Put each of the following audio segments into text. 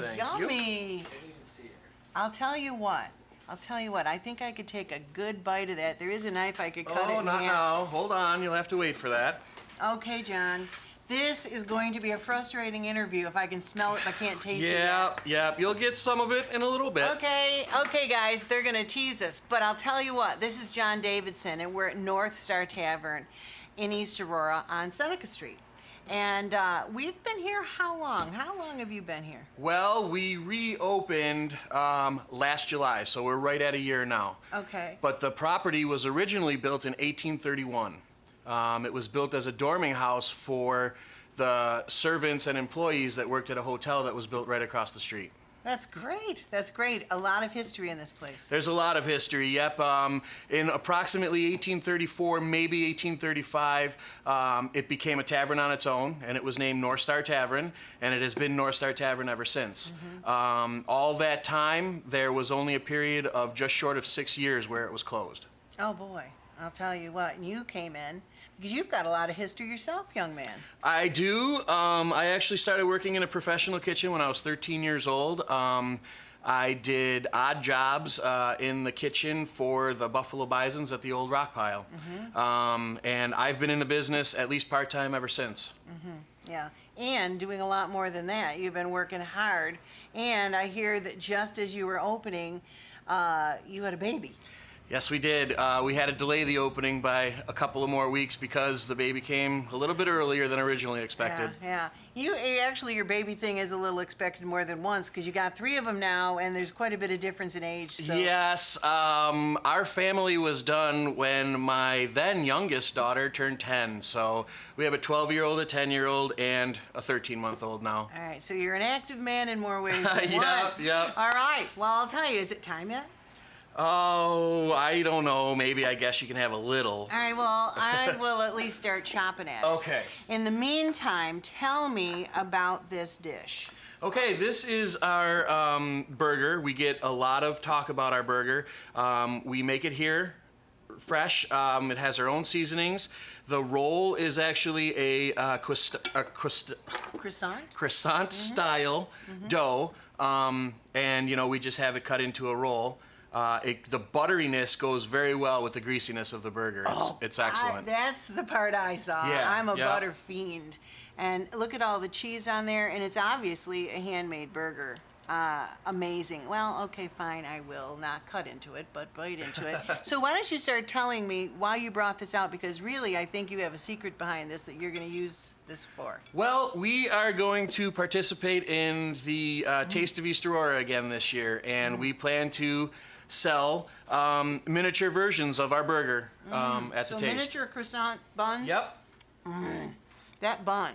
Thank yummy. you. I'll tell you what. I think I could take a good bite of that. There is a knife I could cut it Oh, in not half. now. Hold on. You'll have to wait for that. Okay, John. This is going to be a frustrating interview if I can smell it but can't taste it Yeah, yet. yeah. You'll get some of it in a little bit. Okay, guys, they're gonna tease us, but I'll tell you what, this is John Davidson, and we're at North Star Tavern in East Aurora on Seneca Street. And we've been here how long? How long have you been here? Well, we reopened last July, so we're right at a year now. Okay. But the property was originally built in 1831. It was built as a dorming house for the servants and employees that worked at a hotel that was built right across the street. That's great. That's great. A lot of history in this place. There's a lot of history, yep. In approximately 1834, maybe 1835, it became a tavern on its own, and it was named North Star Tavern, and it has been North Star Tavern ever since. All that time, there was only a period of just short of 6 years where it was closed. Oh boy, I'll tell you what, and you came in because you've got a lot of history yourself, young man. I do. I actually started working in a professional kitchen when I was 13 years old. I did odd jobs in the kitchen for the Buffalo Bisons at the old rock pile. And I've been in the business at least part-time ever since. Yeah, and doing a lot more than that. You've been working hard, and I hear that just as you were opening, you had a baby. Yes, we did. We had to delay the opening by a couple of more weeks because the baby came a little bit earlier than originally expected. Yeah. Actually, your baby thing is a little expected more than once because you got 3 of them now, and there's quite a bit of difference in age. So. Yes, our family was done when my then youngest daughter turned 10. So we have a 12-year-old, a 10-year-old, and a 13-month-old now. All right, so you're an active man in more ways than one. Yep. All right, well, I'll tell you, is it time yet? Oh, I don't know. Maybe I guess you can have a little. All right, well, I will at least start chopping at it. Okay. In the meantime, tell me about this dish. Okay, this is our burger. We get a lot of talk about our burger. We make it here fresh. It has our own seasonings. The roll is actually a croissant style dough, and you know, we just have it cut into a roll. The butteriness goes very well with the greasiness of the burger. It's excellent. That's the part I saw. Yeah, I'm a butter fiend. And look at all the cheese on there, and it's obviously a handmade burger. Amazing. Well, okay, fine, I will not cut into it, but bite into it. So why don't you start telling me why you brought this out, because really I think you have a secret behind this that you're going to use this for. Well, we are going to participate in the Taste of East Aurora again this year, and we plan to sell miniature versions of our burger at the Taste. So miniature croissant buns? Yep. That bun,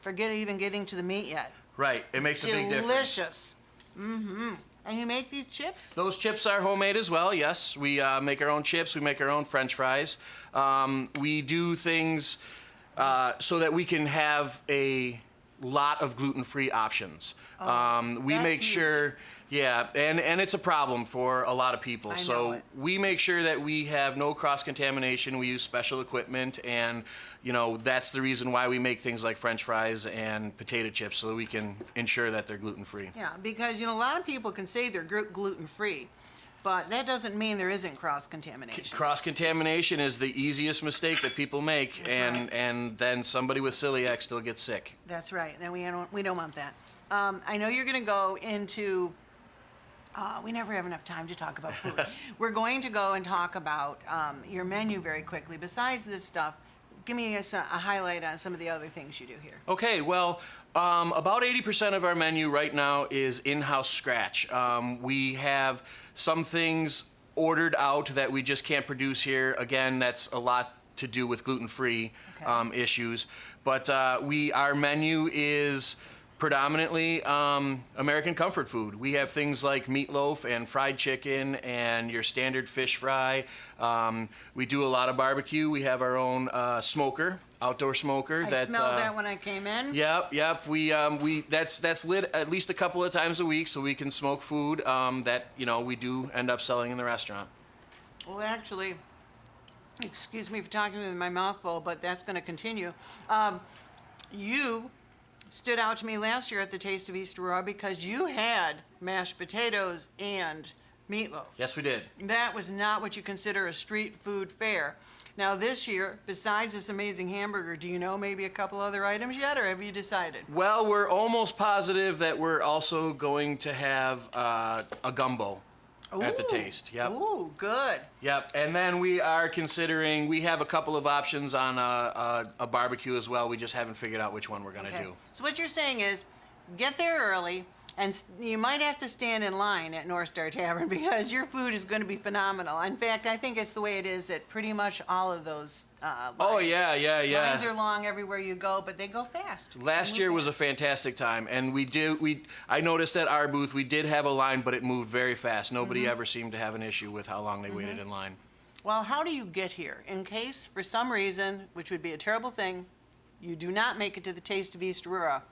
forget even getting to the meat yet. Right, it makes a big difference. Delicious. And you make these chips? Those chips are homemade as well, yes. We make our own chips, we make our own French fries. We do things so that we can have a lot of gluten-free options. We make sure, yeah, and it's a problem for a lot of people. So we make sure that we have no cross-contamination. We use special equipment, and you know, that's the reason why we make things like French fries and potato chips, so that we can ensure that they're gluten-free. Yeah, because you know, a lot of people can say they're gluten-free, but that doesn't mean there isn't cross-contamination. Cross-contamination is the easiest mistake that people make, and then somebody with celiac still gets sick. That's right. Now we don't want that. I know you're going to go into. We never have enough time to talk about food. We're going to go and talk about your menu very quickly. Besides this stuff, give me a highlight on some of the other things you do here. Okay, well, about 80% of our menu right now is in-house scratch. We have some things ordered out that we just can't produce here. Again, that's a lot to do with gluten-free issues. But our menu is predominantly American comfort food. We have things like meatloaf and fried chicken and your standard fish fry. We do a lot of barbecue. We have our own smoker, outdoor smoker. I smelled that when I came in. Yep. That's lit at least a couple of times a week, so we can smoke food that we do end up selling in the restaurant. Well, actually, excuse me for talking with my mouth full, but that's going to continue. You stood out to me last year at the Taste of East Aurora because you had mashed potatoes and meatloaf. Yes, we did. That was not what you consider a street food fare. Now this year, besides this amazing hamburger, do you know maybe a couple other items yet, or have you decided? Well, we're almost positive that we're also going to have a gumbo at the Taste. Yep. Ooh, good. Yep. And then we are considering, we have a couple of options on a barbecue as well. We just haven't figured out which one we're going to do. So what you're saying is, get there early, and you might have to stand in line at North Star Tavern because your food is going to be phenomenal. In fact, I think it's the way it is at pretty much all of those lines. Oh, yeah. Lines are long everywhere you go, but they go fast. Last year was a fantastic time, and I noticed at our booth we did have a line, but it moved very fast. Nobody ever seemed to have an issue with how long they waited in line. Well, how do you get here? In case, for some reason, which would be a terrible thing, you do not make it to the Taste of East Aurora,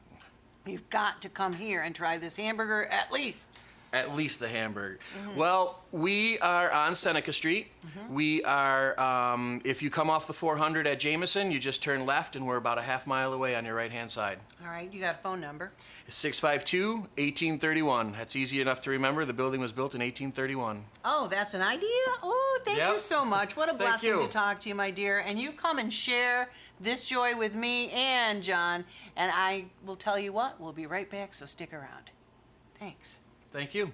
you've got to come here and try this hamburger at least. At least the hamburger. Well, we are on Seneca Street. We are, if you come off the 400 at Jameson, you just turn left, and we're about a half mile away on your right-hand side. All right, you got a phone number? It's 652-1831. That's easy enough to remember. The building was built in 1831. Oh, that's an idea? Oh, thank you so much. What a blessing you. to talk to you, my dear. And you come and share this joy with me and John. And I will tell you what, we'll be right back, so stick around. Thanks. Thank you.